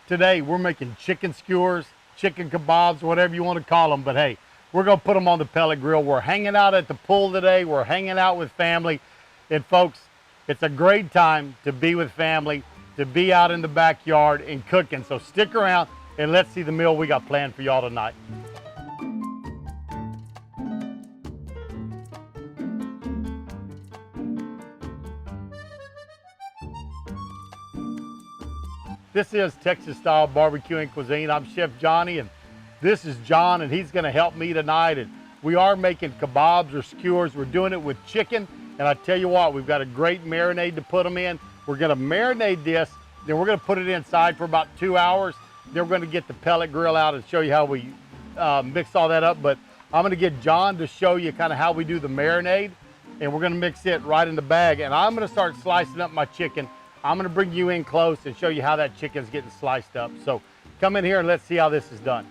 Today we're making chicken skewers, chicken kebabs, whatever you want to call them, but hey, we're gonna put them on the pellet grill. We're hanging out at the pool today. We're hanging out with family. And folks, it's a great time to be with family, to be out in the backyard and cooking. So stick around and let's see the meal we got planned for y'all tonight. This is Texas style barbecue and cuisine. I'm Chef Johnny, and this is John, and he's gonna help me tonight. And we are making kebabs or skewers. We're doing it with chicken. And I tell you what, we've got a great marinade to put them in. We're gonna marinate this, then we're gonna put it inside for about 2 hours. Then we're gonna get the pellet grill out and show you how we mix all that up. But I'm gonna get John to show you kind of how we do the marinade, and we're gonna mix it right in the bag. And I'm gonna start slicing up my chicken. I'm gonna bring you in close and show you how that chicken's getting sliced up. So come in here and let's see how this is done.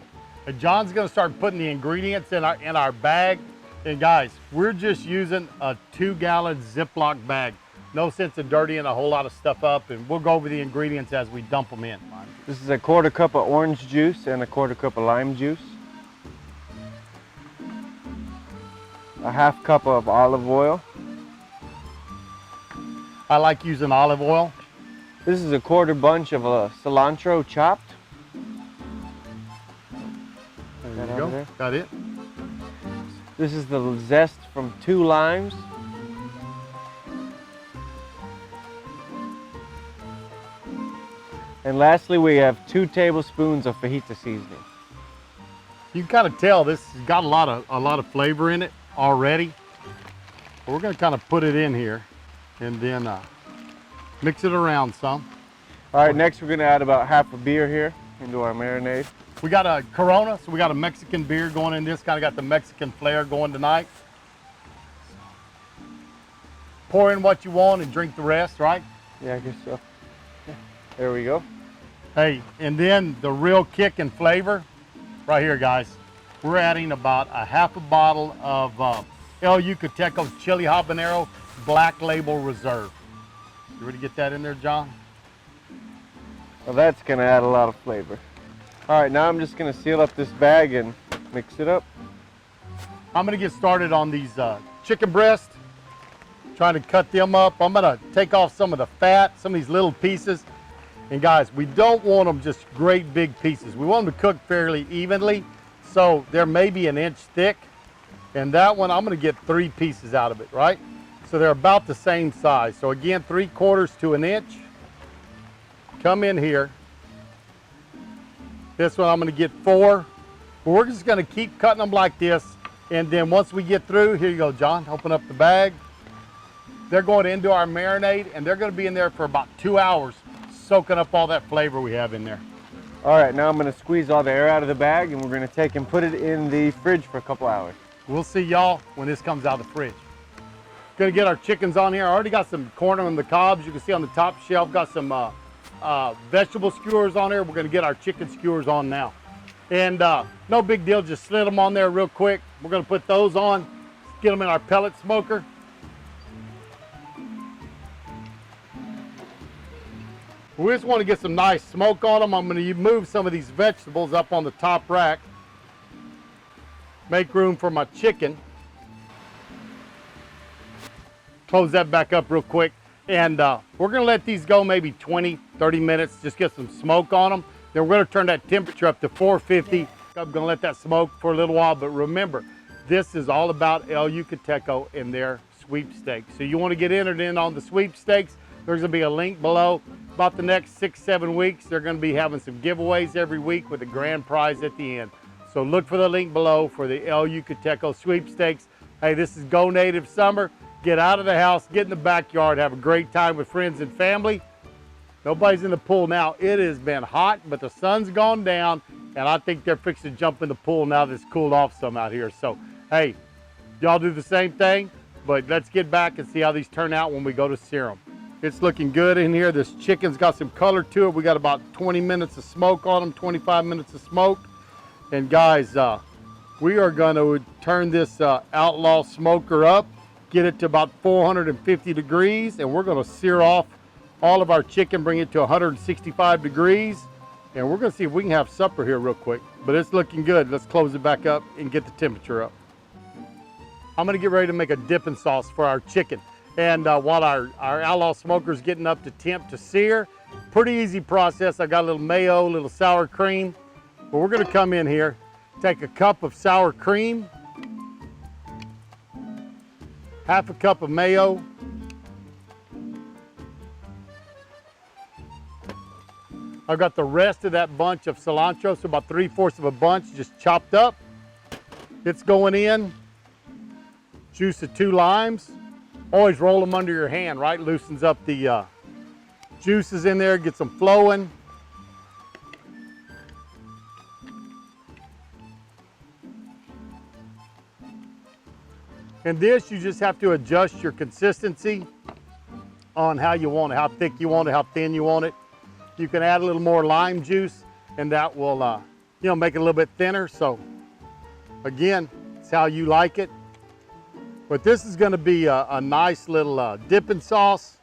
And John's gonna start putting the ingredients in our bag. And guys, we're just using a 2-gallon Ziploc bag. No sense in dirtying a whole lot of stuff up, and we'll go over the ingredients as we dump them in. This is a 1/4 cup of orange juice and a 1/4 cup of lime juice. A 1/2 cup of olive oil. I like using olive oil. This is a 1/4 bunch of cilantro chopped. There you go, got it. This is the zest from 2 limes. And lastly, we have 2 tablespoons of fajita seasoning. You can kind of tell this has got a lot of flavor in it already. But we're going to kind of put it in here and then mix it around some. All right, next we're going to add about 1/2 a beer here into our marinade. We got a Corona, so we got a Mexican beer going in this. Kind of got the Mexican flair going tonight. Pour in what you want and drink the rest, right? Yeah, I guess so. Yeah. There we go. Hey, and then the real kick and flavor, right here, guys. We're adding about a 1/2 bottle of El Yucateco Chili Habanero Black Label Reserve. You ready to get that in there, John? Well, that's going to add a lot of flavor. All right, now I'm just going to seal up this bag and mix it up. I'm going to get started on these chicken breasts, trying to cut them up. I'm going to take off some of the fat, some of these little pieces. And guys, we don't want them just great big pieces. We want them to cook fairly evenly. So there may be 1 inch thick. And that one, I'm going to get 3 pieces out of it, right? So they're about the same size. So again, 3/4 to 1 inch. Come in here. This one I'm going to get 4. But we're just going to keep cutting them like this. And then once we get through, here you go, John, open up the bag. They're going into our marinade, and they're going to be in there for about 2 hours, soaking up all that flavor we have in there. All right, now I'm going to squeeze all the air out of the bag, and we're going to take and put it in the fridge for a couple hours. We'll see y'all when this comes out of the fridge. Going to get our chickens on here. I already got some corn on the cobs. You can see on the top shelf, got some vegetable skewers on there. We're going to get our chicken skewers on now. And no big deal, just slid them on there real quick. We're going to put those on, get them in our pellet smoker. We just want to get some nice smoke on them. I'm going to move some of these vegetables up on the top rack. Make room for my chicken. Close that back up real quick. And we're going to let these go maybe 20, 30 minutes, just get some smoke on them. Then we're going to turn that temperature up to 450. I'm going to let that smoke for a little while. But remember, this is all about El Yucateco and their sweepstakes. So you want to get entered in on the sweepstakes. There's going to be a link below. About the next 6-7 weeks, they're going to be having some giveaways every week with a grand prize at the end. So look for the link below for the El Yucateco sweepstakes. Hey, this is Go Native Summer. Get out of the house, get in the backyard, have a great time with friends and family. Nobody's in the pool now. It has been hot, but the sun's gone down, and I think they're fixing to jump in the pool now that it's cooled off some out here. So, hey, y'all do the same thing, but let's get back and see how these turn out when we go to sear them. It's looking good in here. This chicken's got some color to it. We got about 20 minutes of smoke on them, 25 minutes of smoke. And guys, we are going to turn this Outlaw smoker up, get it to about 450 degrees, and we're going to sear off all of our chicken, bring it to 165 degrees. And we're gonna see if we can have supper here real quick, but it's looking good. Let's close it back up and get the temperature up. I'm gonna get ready to make a dipping sauce for our chicken. And while our outlaw smoker's getting up to temp to sear, pretty easy process. I got a little mayo, a little sour cream. But we're gonna come in here, take a cup of sour cream, half a cup of mayo, I've got the rest of that bunch of cilantro, so about 3/4 of a bunch just chopped up. It's going in. Juice of 2 limes. Always roll them under your hand, right? Loosens up the juices in there, gets them flowing. And this, you just have to adjust your consistency on how you want it, how thick you want it, how thin you want it. You can add a little more lime juice and that will, you know, make it a little bit thinner. So again, it's how you like it. But this is gonna be a nice little dipping sauce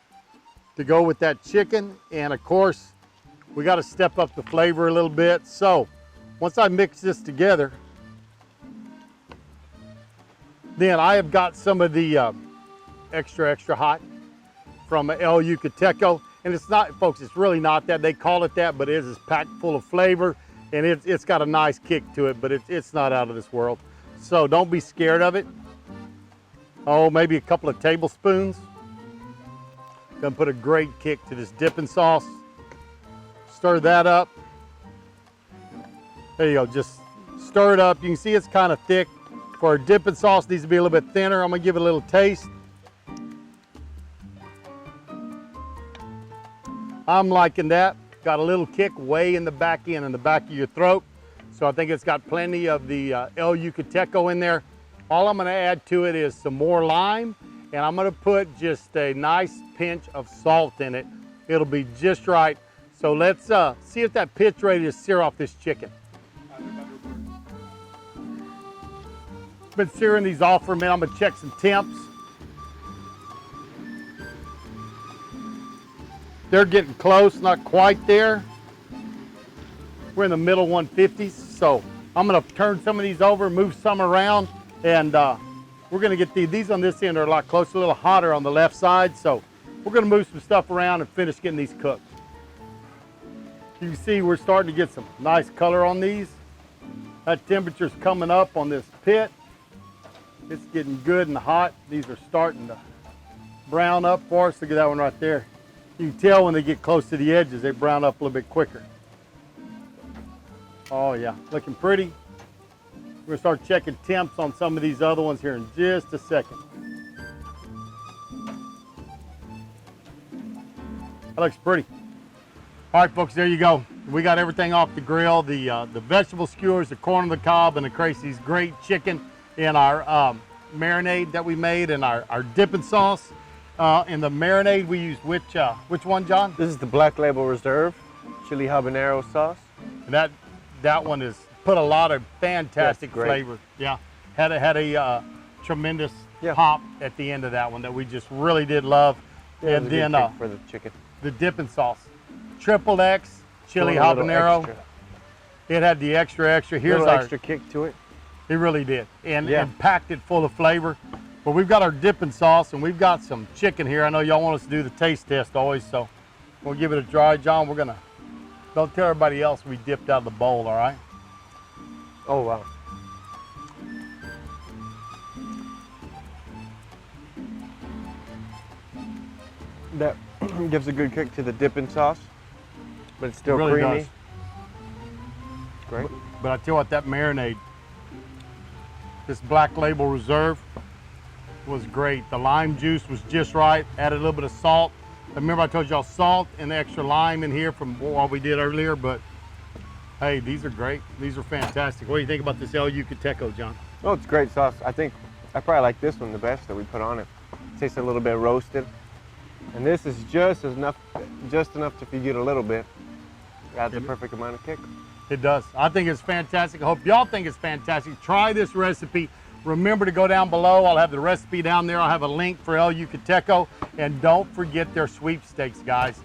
to go with that chicken. And of course, we gotta step up the flavor a little bit. So once I mix this together, then I have got some of the extra hot from El Yucateco. And it's not, folks, it's really not that. They call it that, but it is packed full of flavor. And it's got a nice kick to it, but it's not out of this world. So don't be scared of it. Oh, maybe a couple of tablespoons. Gonna put a great kick to this dipping sauce. Stir that up. There you go, just stir it up. You can see it's kind of thick. For our dipping sauce, it needs to be a little bit thinner. I'm gonna give it a little taste. I'm liking that. Got a little kick way in the back end, in the back of your throat. So I think it's got plenty of the El Yucateco in there. All I'm gonna add to it is some more lime, and I'm gonna put just a nice pinch of salt in it. It'll be just right. So let's see if that pit's ready to sear off this chicken. Been searing these off for a minute. I'm gonna check some temps. They're getting close, not quite there. We're in the middle 150s, so I'm gonna turn some of these over, move some around, and we're gonna get these on this end are a lot closer, a little hotter on the left side, so we're gonna move some stuff around and finish getting these cooked. You can see we're starting to get some nice color on these. That temperature's coming up on this pit. It's getting good and hot. These are starting to brown up for us. Look at that one right there. You can tell when they get close to the edges, they brown up a little bit quicker. Oh yeah, looking pretty. We're gonna start checking temps on some of these other ones here in just a second. That looks pretty. All right, folks, there you go. We got everything off the grill. The vegetable skewers, the corn on the cob, and the Crazy's great chicken in our marinade that we made, and our dipping sauce. In the marinade, we used which one, John? This is the Black Label Reserve chili habanero sauce. And that one is put a lot of fantastic flavor. Yeah, had a tremendous pop at the end of that one that we just really did love. Yeah, and then for the chicken, the dipping sauce, triple X chili habanero. It had the extra. Here's our extra kick to it. It really did, and packed it full of flavor. But we've got our dipping sauce and we've got some chicken here. I know y'all want us to do the taste test always, so we'll give it a try. John, don't tell everybody else we dipped out of the bowl, all right? Oh, wow. That gives a good kick to the dipping sauce, but it's still really creamy. Does. Great. But I tell you what, that marinade, this Black Label Reserve, was great. The lime juice was just right. Added a little bit of salt. Remember I told y'all salt and the extra lime in here from what we did earlier, but hey, these are great. These are fantastic. What do you think about this El Yucateco, John? Oh, it's great sauce. I think I probably like this one the best that we put on it. It tastes a little bit roasted. And this is just enough to if you get a little bit. It adds a perfect amount of kick. It does. I think it's fantastic. I hope y'all think it's fantastic. Try this recipe. Remember to go down below. I'll have the recipe down there. I'll have a link for El Yucateco. And don't forget their sweepstakes, guys.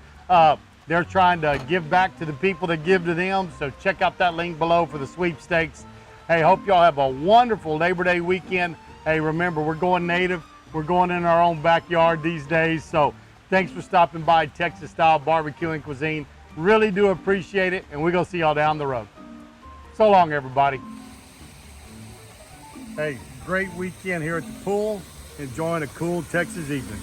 They're trying to give back to the people that give to them. So check out that link below for the sweepstakes. Hey, hope y'all have a wonderful Labor Day weekend. Hey, remember, we're going native. We're going in our own backyard these days. So thanks for stopping by Texas Style Barbecue and Cuisine. Really do appreciate it. And we're going to see y'all down the road. So long, everybody. Hey, great weekend here at the pool. Enjoying a cool Texas evening.